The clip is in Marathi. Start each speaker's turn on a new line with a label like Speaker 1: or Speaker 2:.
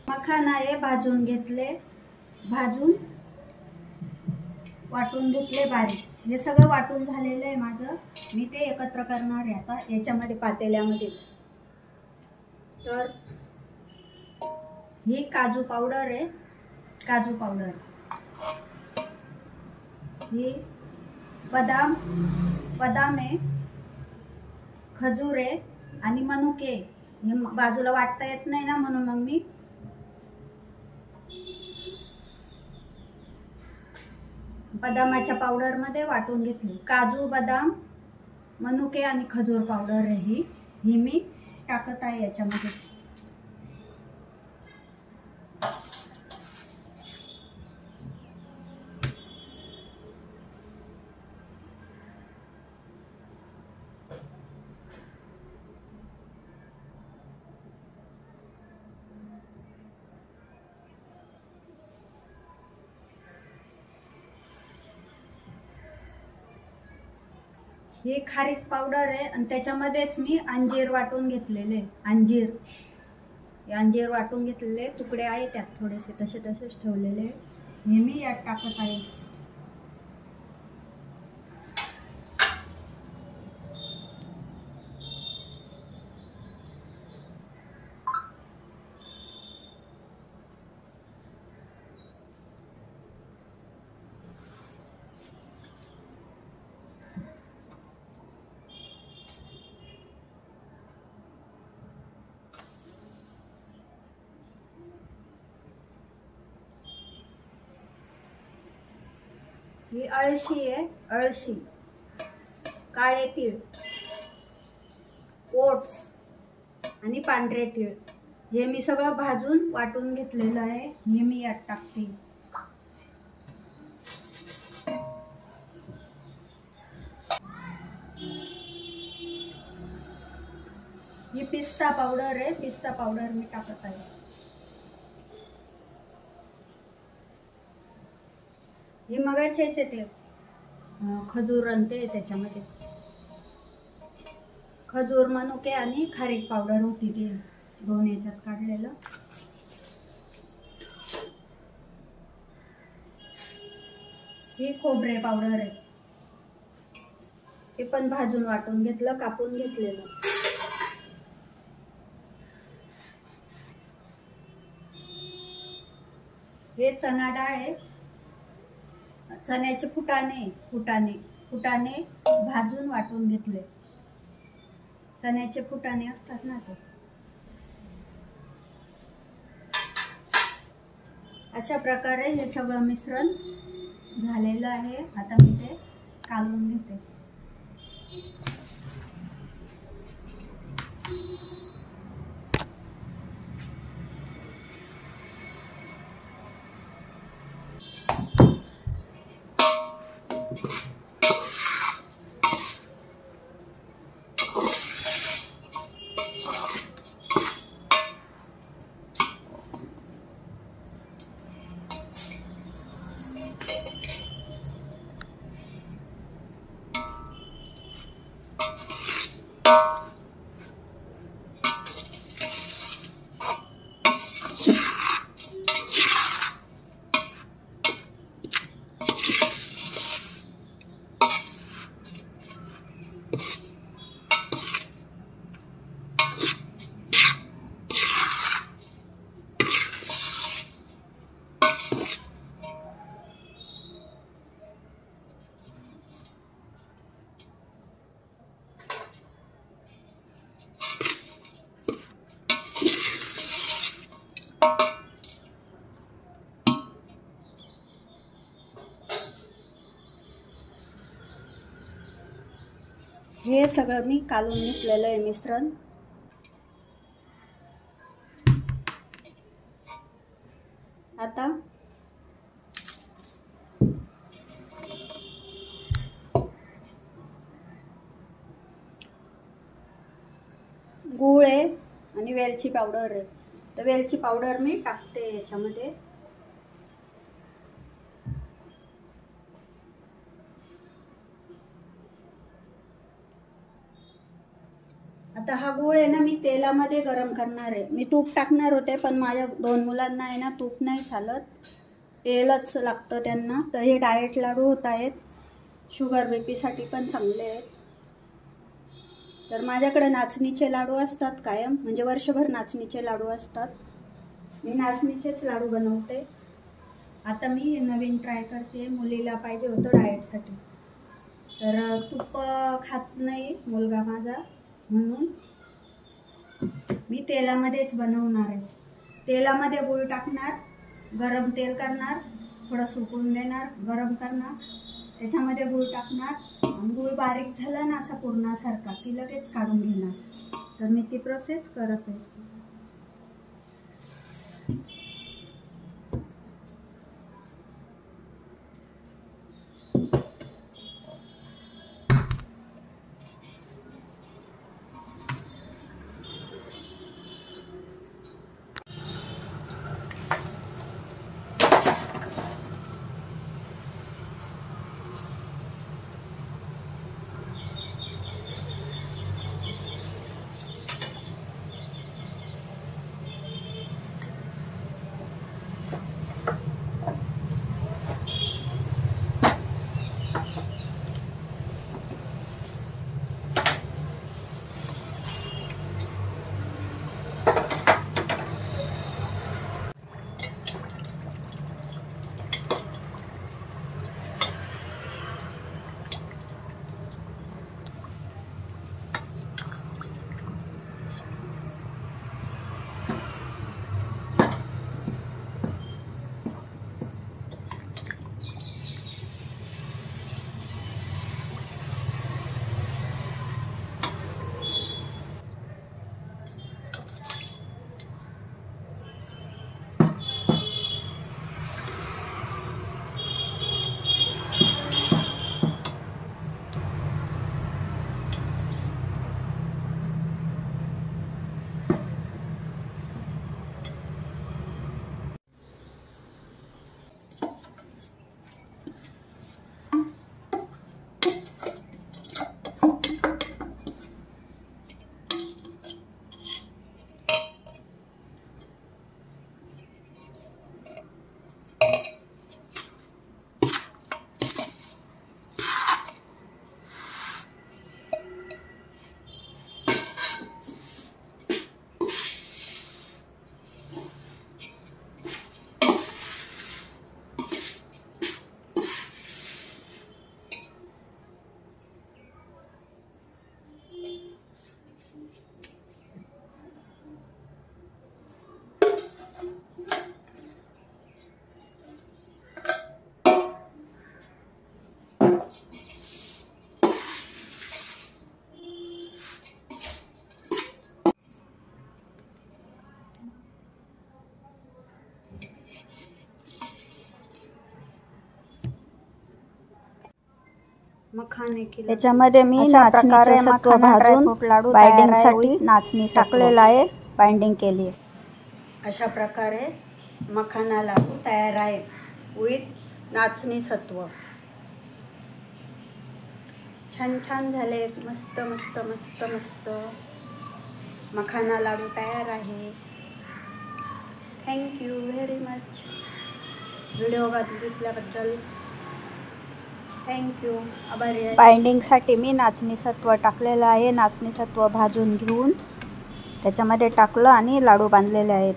Speaker 1: मखाना हे भाजून घेतले, भाजून वाटून घेतले बारीक. हे सगळं वाटून झालेलं आहे माझं. मी ते एकत्र करणार आहे आता याच्यामध्ये, पातेल्यामध्येच. तर ही काजू पावडर आहे, काजू पावडर. ही बदाम आहे, खजूर आहे आणि मनुके. हे बाजूला वाटता येत नाही ना, म्हणून मग मी बदामाच्या पावडर मध्ये वाटून घेतली. काजू, बदाम, मनुके आणि खजूर पावडर आहे ही मी टाकत आहे याच्यामध्ये. ही खारीक पावडर आहे आणि त्याच्यामध्येच मी अंजीर वाटून घेतलेले. अंजीर वाटून घेतलेले तुकडे आहे त्यात, थोडेसे तसेच ठेवलेले. हे मी यात टाकत आहे. ही अळशी आहे, अळशी, काळे तीळ, ओट्स आणि पांढरे तीळ. हे मी सगळं भाजून वाटून घेतलेलं आहे. हे मी यात टाकते. ही पिस्ता पावडर आहे, पिस्ता पावडर मी टाकत आहे. हे मगाचेच ते खजूर आणि ते त्याच्यामध्ये खजूर, मनुके आणि खारीक पावडर होती, ती दोन याच्यात काढलेलं. ही खोबरे पावडर आहे, ते पण भाजून वाटून घेतलं, कापून घेतलेलं. हे चणा डाळ आहे, चण्याचे फुटाणे भाजून वाटून घेतले. चण्याचे फुटाणे असतात ना ते. अशा प्रकारे हे सगळं मिश्रण झालेलं आहे. आता मी ते कालवून घेते. हे सगळं मी कालून घेतलेलं आहे मिश्रण. आता गूळ आहे आणि वेलची पावडर आहे. तर वेलची पावडर मी टाकते याच्यामध्ये. आता हा गूळ आहे ना मी तेलामध्ये गरम करणार आहे. मी तूप टाकणार होते पण माझ्या 2 मुलांना आहे ना तूप नाही चालत, तेलच लागतं त्यांना. तर हे डाएट लाडू होत आहेत, शुगर बीपीसाठी पण चांगले आहेत. तर माझ्याकडे नाचणीचे लाडू असतात कायम, म्हणजे वर्षभर नाचणीचे लाडू असतात. मी नाचणीचेच लाडू बनवते. आता मी नवीन ट्राय करते, मुलीला पाहिजे होतं डाएटसाठी. तर तूप खात नाही मुलगा माझा, म्हणून मी तेलामध्येच बनवणार आहे. तेलामध्ये गूळ टाकणार, गरम तेल करणार, थोडं सुकून देणार, गरम करणार, त्याच्यामध्ये गूळ टाकणार. आणि गूळ बारीक झाला ना असा पूर्णासारखा की लगेच काढून घेणार. तर मी ती प्रोसेस करत आहे. मखाने केले.
Speaker 2: त्याच्यामध्ये मी नाचणीचे सत्व भाजून बाइंडिंगसाठी नाचणी टाकलेलं आहे, बाइंडिंग केली आहे.
Speaker 1: अशा प्रकारे मखाना लाडू तयार आहे विथ नाचणी सत्व. छान छान झाले, मस्त मस्त मस्त मस्त मखाना लाडू तयार आहे. थँक्यू व्हेरी मच व्हिडिओ बघितल्याबद्दल. थँक्यू, आभारी आहे.
Speaker 2: बाइंडिंगसाठी मी नाचणी सत्व टाकलेलं आहे. नाचणी सत्व भाजून घेऊन त्याच्यामध्ये टाकलं आणि लाडू बांधलेले आहेत.